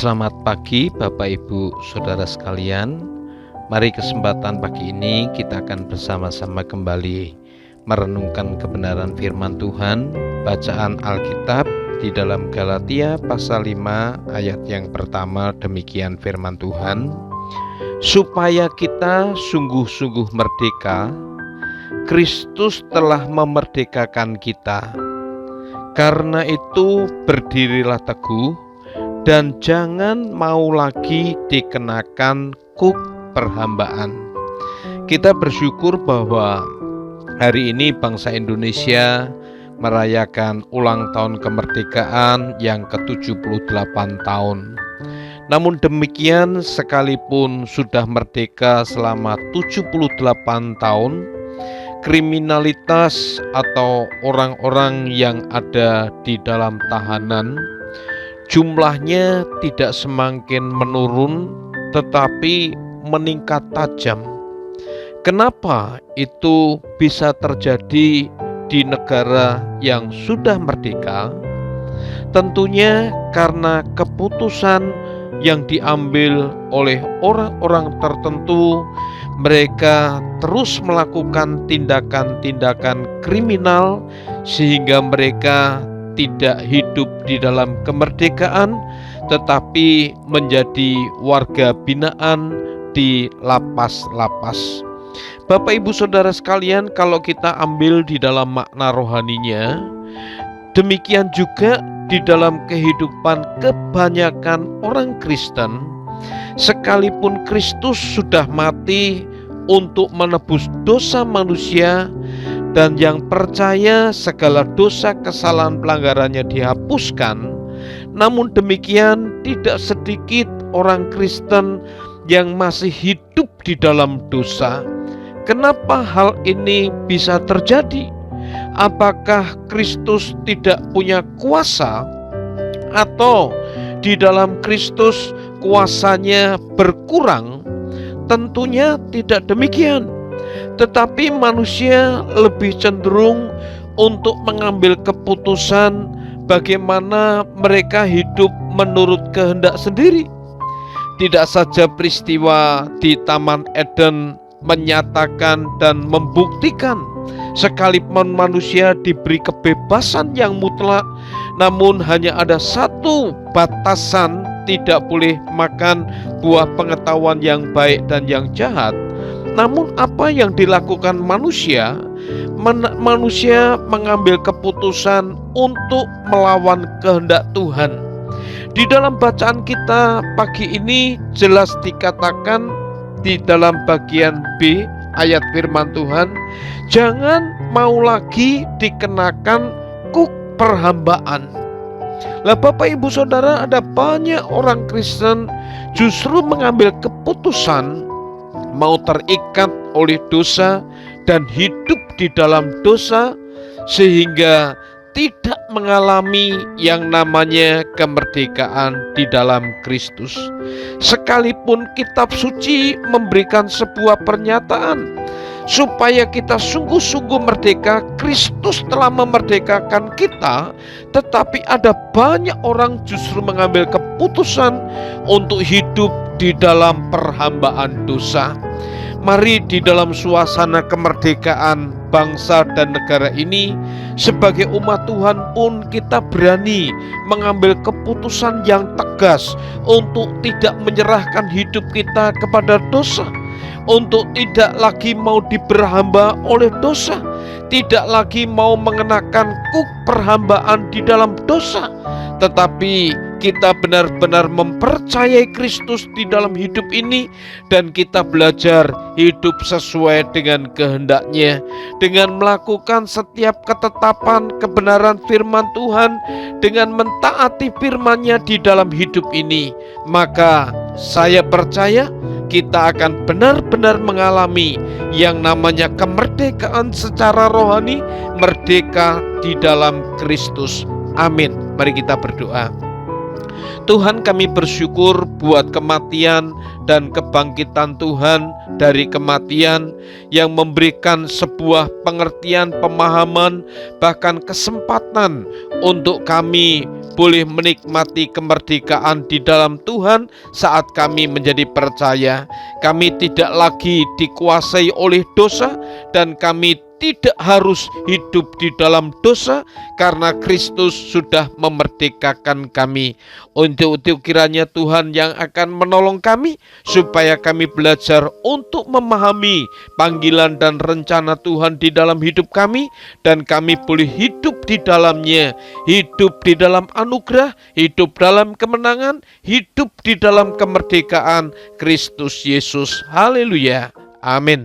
Selamat pagi Bapak Ibu Saudara sekalian. Mari kesempatan pagi ini kita akan bersama-sama kembali merenungkan kebenaran firman Tuhan. Bacaan Alkitab di dalam Galatia pasal 5 ayat yang pertama, demikian firman Tuhan. Supaya kita sungguh-sungguh merdeka, Kristus telah memerdekakan kita. Karena itu berdirilah teguh dan jangan mau lagi dikenakan kuk perhambaan. Kita bersyukur bahwa hari ini bangsa Indonesia merayakan ulang tahun kemerdekaan yang ke-78 tahun. Namun demikian, sekalipun sudah merdeka selama 78 tahun, kriminalitas atau orang-orang yang ada di dalam tahanan jumlahnya tidak semakin menurun, tetapi meningkat tajam. Kenapa itu bisa terjadi di negara yang sudah merdeka? Tentunya karena keputusan yang diambil oleh orang-orang tertentu. Mereka terus melakukan tindakan-tindakan kriminal sehingga mereka tidak hidup di dalam kemerdekaan, tetapi menjadi warga binaan di lapas-lapas. Bapak Ibu Saudara sekalian, kalau kita ambil di dalam makna rohaninya, demikian juga di dalam kehidupan kebanyakan orang Kristen. Sekalipun Kristus sudah mati untuk menebus dosa manusia, dan yang percaya segala dosa kesalahan pelanggarannya dihapuskan, namun demikian tidak sedikit orang Kristen yang masih hidup di dalam dosa. Kenapa hal ini bisa terjadi? Apakah Kristus tidak punya kuasa, atau di dalam Kristus kuasanya berkurang? Tentunya tidak demikian. Tetapi manusia lebih cenderung untuk mengambil keputusan bagaimana mereka hidup menurut kehendak sendiri. Tidak saja peristiwa di Taman Eden menyatakan dan membuktikan sekalipun manusia diberi kebebasan yang mutlak, namun hanya ada satu batasan, tidak boleh makan buah pengetahuan yang baik dan yang jahat. Namun apa yang dilakukan manusia? Manusia mengambil keputusan untuk melawan kehendak Tuhan. Di dalam bacaan kita pagi ini jelas dikatakan di dalam bagian B ayat firman Tuhan, jangan mau lagi dikenakan kuk perhambaan. Lah Bapak Ibu Saudara, ada banyak orang Kristen justru mengambil keputusan mau terikat oleh dosa dan hidup di dalam dosa, sehingga tidak mengalami yang namanya kemerdekaan di dalam Kristus. Sekalipun kitab suci memberikan sebuah pernyataan supaya kita sungguh-sungguh merdeka, Kristus telah memerdekakan kita, tetapi ada banyak orang justru mengambil keputusan untuk hidup di dalam perhambaan dosa. Mari di dalam suasana kemerdekaan bangsa dan negara ini, sebagai umat Tuhan pun kita berani mengambil keputusan yang tegas untuk tidak menyerahkan hidup kita kepada dosa, untuk tidak lagi mau diberhamba oleh dosa, tidak lagi mau mengenakan kuk perhambaan di dalam dosa, tetapi kita benar-benar mempercayai Kristus di dalam hidup ini, dan kita belajar hidup sesuai dengan kehendak-Nya, dengan melakukan setiap ketetapan kebenaran firman Tuhan, dengan mentaati firman-Nya di dalam hidup ini. Maka saya percaya kita akan benar-benar mengalami yang namanya kemerdekaan secara rohani, merdeka di dalam Kristus. Amin. Mari kita berdoa. Tuhan, kami bersyukur buat kematian dan kebangkitan Tuhan dari kematian yang memberikan sebuah pengertian, pemahaman, bahkan kesempatan untuk kami boleh menikmati kemerdekaan di dalam Tuhan saat kami menjadi percaya. Kami tidak lagi dikuasai oleh dosa dan kami tidak harus hidup di dalam dosa karena Kristus sudah memerdekakan kami. Untuk itu kiranya Tuhan yang akan menolong kami supaya kami belajar untuk memahami panggilan dan rencana Tuhan di dalam hidup kami dan kami boleh hidup di dalamnya, hidup di dalam anugerah, hidup dalam kemenangan, hidup di dalam kemerdekaan Kristus Yesus. Haleluya. Amin.